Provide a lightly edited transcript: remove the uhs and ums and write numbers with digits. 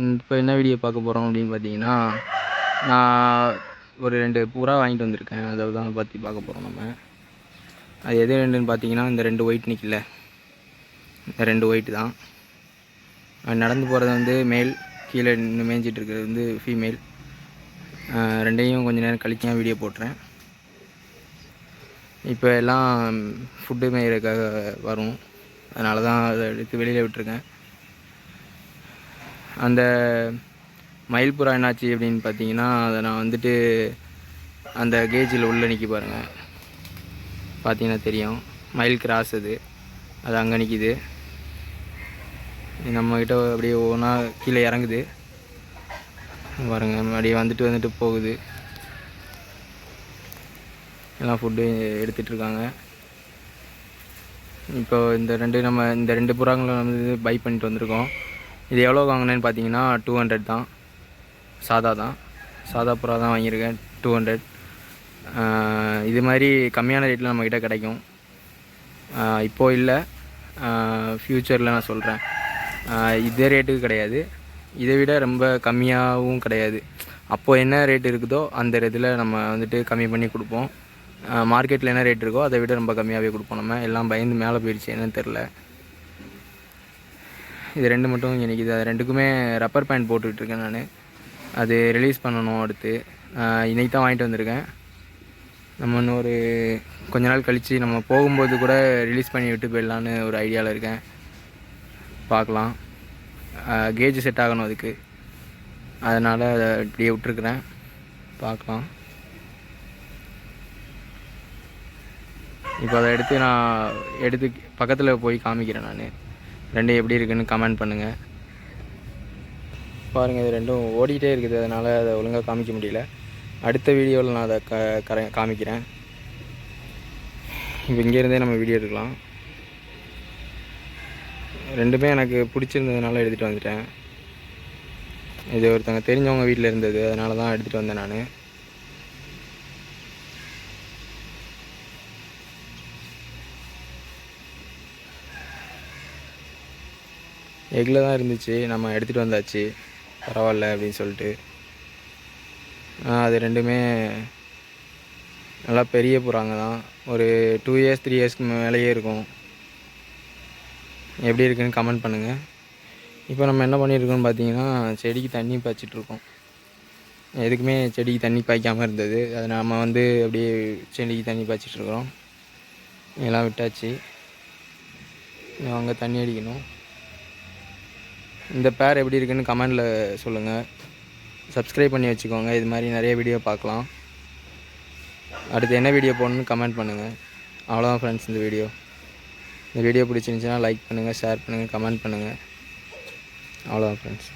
இப்போ என்ன வீடியோ பார்க்க போகிறோம் அப்படின்னு பார்த்தீங்கன்னா, நான் ஒரு 2 புறா வாங்கிட்டு வந்திருக்கேன். அதை தான் பற்றி பார்க்க போகிறோம் நம்ம. அது எது 2ன்னு பார்த்தீங்கன்னா, இந்த 2 ஒயிட் நிற்கல, இந்த 2 ஒயிட் தான். நடந்து போகிறது வந்து மேல், கீழே நின்று மேய்ஞ்சிட்டு இருக்கிறது வந்து ஃபீமேல். ரெண்டையும் கொஞ்சம் நேரம் கழிச்சு வீடியோ போட்டுறேன். இப்போ எல்லாம் ஃபுட்டு மேய்கிறதுக்காக வரும், அதனால தான் அதை எடுத்து வெளியில் விட்டுருக்கேன். அந்த மயில் புறா என்னாச்சு அப்படின்னு பார்த்தீங்கன்னா, அதை நான் வந்துட்டு அந்த கேஜில் உள்ளே நிற்கி பாருங்கள், பார்த்தீங்கன்னா தெரியும். மயில் கிராஸ் அது அங்கே நிற்கிது. நம்மக்கிட்ட அப்படியே ஒவ்வொன்றா கீழே இறங்குது பாருங்கள். அப்படியே வந்துட்டு போகுது. எல்லாம் ஃபுட்டு எடுத்துகிட்ருக்காங்க. இப்போ இந்த 2 புறாங்களும் வந்து பை பண்ணிட்டு வந்திருக்கோம். இது எவ்வளோ வாங்கினேன்னு பார்த்தீங்கன்னா 200 தான். சாதா புறா தான் வாங்கியிருக்கேன், 200. இது மாதிரி கம்மியான ரேட்டில் நம்மக்கிட்ட கிடைக்கும். இப்போது இல்லை, ஃப்யூச்சரில் நான் சொல்கிறேன். இதே ரேட்டுக்கு கிடையாது, இதை விட ரொம்ப கம்மியாகவும் கிடையாது. அப்போது என்ன ரேட் இருக்குதோ அந்த இதில் நம்ம வந்துட்டு கம்மி பண்ணி கொடுப்போம். மார்க்கெட்டில் என்ன ரேட் இருக்கோ அதை விட ரொம்ப கம்மியாகவே கொடுப்போம். நம்ம எல்லாம் பயந்து மேலே போயிடுச்சு, என்னன்னு தெரில. இது 2 மட்டும் இங்கே நிற்கிது. அது 2க்குமே ரப்பர் பேண்ட் போட்டுக்கிட்டுருக்கேன் நான். அது ரிலீஸ் பண்ணணும் அடுத்து. இன்றைக்கி தான் வாங்கிட்டு வந்திருக்கேன். நம்ம இன்னொரு கொஞ்ச நாள் கழித்து நம்ம போகும்போது கூட ரிலீஸ் பண்ணி விட்டு போயிடலான்னு ஒரு ஐடியாவில் இருக்கேன். பார்க்கலாம். கேஜ் செட் ஆகணும் அதுக்கு, அதனால் அதை இப்படியே விட்டுருக்குறேன். பார்க்கலாம். இப்போ அதை எடுத்து பக்கத்தில் போய் காமிக்கிறேன் நான். 2 எப்படி இருக்குதுன்னு கமெண்ட் பண்ணுங்கள். பாருங்கள், இது 2ம் ஓடிக்கிட்டே இருக்குது, அதனால் அதை ஒழுங்காக காமிக்க முடியல. அடுத்த வீடியோவில் நான் அதை காமிக்கிறேன். இப்போ இங்கேருந்தே நம்ம வீடியோ எடுக்கலாம். 2மே எனக்கு பிடிச்சிருந்ததுனால எடுத்துகிட்டு வந்துட்டேன். இது ஒருத்தவங்க தெரிஞ்சவங்க வீட்டில் இருந்தது, அதனால தான் எடுத்துகிட்டு வந்தேன் நான். எக்கில் தான் இருந்துச்சு, நம்ம எடுத்துகிட்டு வந்தாச்சு, பரவாயில்ல அப்படின்னு சொல்லிட்டு. அது 2மே நல்லா பெரிய புறாங்க தான். ஒரு 2 இயர்ஸ் 3 இயர்ஸ்க்கு மேலேயே இருக்கும். எப்படி இருக்குன்னு கமெண்ட் பண்ணுங்கள். இப்போ நம்ம என்ன பண்ணியிருக்கோம்னு பார்த்தீங்கன்னா, செடிக்கு தண்ணி பாய்ச்சிட்ருக்கோம். எதுக்குமே செடிக்கு தண்ணி பாய்க்காமல் இருந்தது, அதை நம்ம வந்து அப்படியே செடிக்கு தண்ணி பாய்ச்சிட்ருக்குறோம். எல்லாம் விட்டாச்சு, அங்கே தண்ணி அடிக்கணும். இந்த பேர் எப்படி இருக்குன்னு கமெண்டில் சொல்லுங்கள். சப்ஸ்கிரைப் பண்ணி வச்சுக்கோங்க, இது மாதிரி நிறைய வீடியோ பார்க்கலாம். அடுத்து என்ன வீடியோ போடணுன்னு கமெண்ட் பண்ணுங்கள். அவ்வளோதான் ஃப்ரெண்ட்ஸ், இந்த வீடியோ பிடிச்சிருந்துச்சின்னா லைக் பண்ணுங்கள், ஷேர் பண்ணுங்கள், கமெண்ட் பண்ணுங்கள். அவ்வளோதான் ஃப்ரெண்ட்ஸ்.